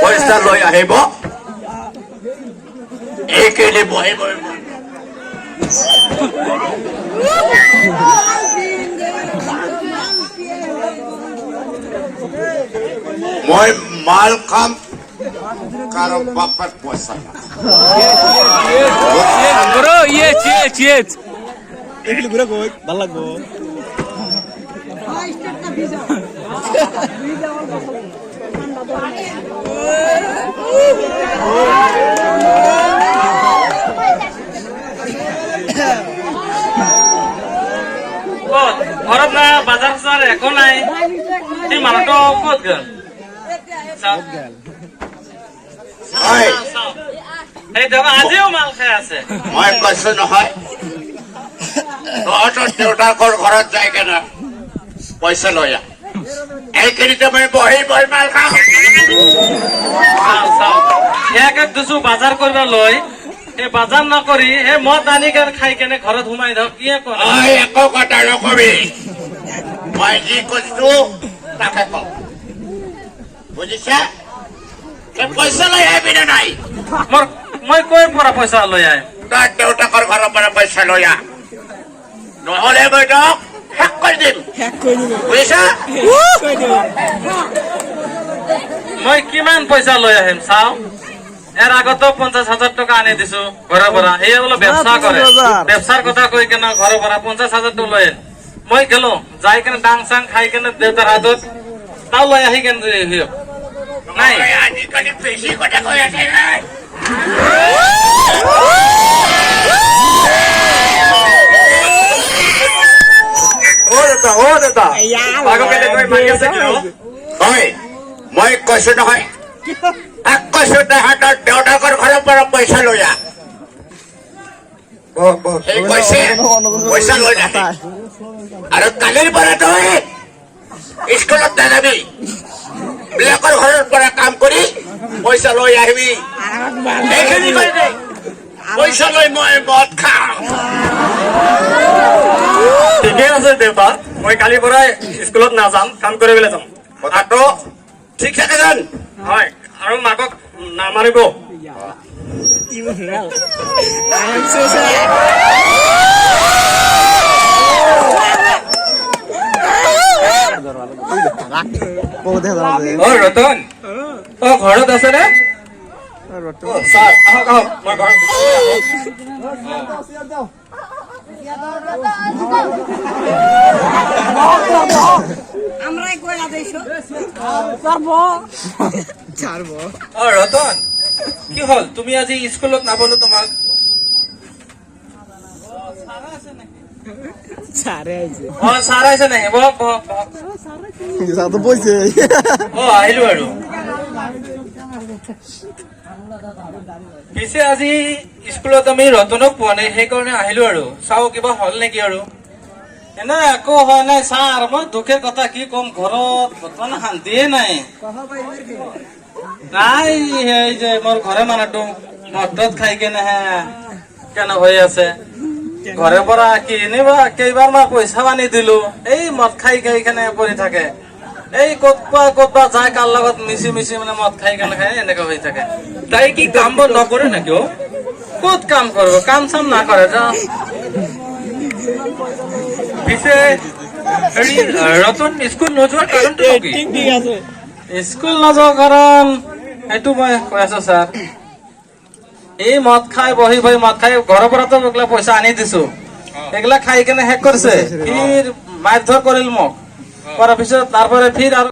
পইচা লৈ আহিব এইখিনি বহিব মই মাল খাম কাৰো বাপেৰ পয়সা না bro yes এগুলো ঘুৰে কই ভালো লাগবো ঘৰত না বাজাৰ চাৰ একো নাই এই মানুহটো ক'ত গ'ল এই দেখো আজিও মাল খাই আছে মই কৈছো নহয় তহঁতৰ দেউতাকৰ ঘৰত যায় কেনে পইচা লৈ আহ এইখিনিতে মই বহি বহি মাল খাওঁ ইয়াকে দিছো বাজাৰ কৰিব লৈ এই বাজাৰ নকৰি এই মদ আনি কেনে খাই কেনে ঘৰত সোমাই ধৰক কি একো কথা নকবি মই যি কৈছো তাকে কওঁ বুজিছা পইচা লৈ আহিবি নে নাই মই কৈ পৰা পইচা লৈ আহ তোৰ দেউতাকৰ ঘৰৰ পৰা পইচা লৈ আহ নহলে মই তোক শেষ কৰি দিম বুজিছা মই কিমান পইচা লৈ আহিম চাওঁ এৰ আগতো 50,000 টাকা আনি দিছো ঘৰৰ পৰা এই বলে ব্যবসা কৰে ব্যবসাৰ কথা কৈ কেনে ঘৰৰ পৰা 50,000 টাকা লৈ মই গেলো যাই কেনে ডাং চাং খাই কেনে দেউতাৰ হাতত তাও লৈ আহি কেনে নাই আজিকালি বেছি কথা কৈ আছে নাই ও দেউতা আগতে কৈ মাগি আছে কি মই কৈছো নহয় কৈছো তাহাঁতৰ দেউতাকৰ ঘৰৰ পৰা পইচা লৈ আহ পইচা লৈ নাহে আৰু কালিৰ পৰা তই স্কুলত নাযাবি বেলেগৰ ঘৰৰ পৰা কাম কৰি পইচা লৈ আহিবি এইখিনি কৈ দে পইচা লৈ মই মদ খাওঁ ঠিকে আছে দেউতা মই কালিৰ পৰা স্কুলত নাযাম কাম কৰিবলৈ যাম কথাটো ঠিক থাকে জান হয় আৰু মাকক নামাৰিব ৰতন ঘৰত আছে নে ছাৰ আহক আহক মই ঘৰত ৰতন কি হল তুমি আজি স্কুলত নাবলো তোমাক স্যাৰ আছে নাকি আহিলো আৰু পিছে আজি স্কুলত আমি ৰতনক পোৱা নাই সেইকাৰণে আহিলো আৰু চাও কিবা হল নেকি আৰু এনে একো হোৱা নাই ছাৰ মই দুখেৰ কথা কি কম ঘৰত বৰ্তমান শান্তিয়ে নাই নাই সেই যে মোৰ ঘৰে মানুহটো মদ খাই কেনেহে কেনে হৈ আছে ঘৰে পৰা কিনিবা কেইবাৰ মই পইচা আনি দিলো এই মদ খাই কেনে পৰি থাকে এই ক'তবা যায় কাৰ লগত মিছি মানে মদ খাই কেনে খাই এনেকে হৈ থাকে তাই কি কাম বন নকৰে নেকি ক'ত কাম কৰিব কাম চাম নকৰে পিছে ৰতন স্কুল নোযোৱাৰ কাৰণটো কি স্কুল নোযোৱাৰ কাৰণ এইটো মই কৈ আছো ছাৰ এই মদ খাই বহি মদ খাই ঘৰৰ পৰাতো এইগিলা পইচা আনি দিছো এইগিলা খাই কেনে শেষ কৰিছে ফিৰ মাৰধৰ কৰিল মোক কৰাৰ পিছত তাৰপৰা ফিৰ আৰু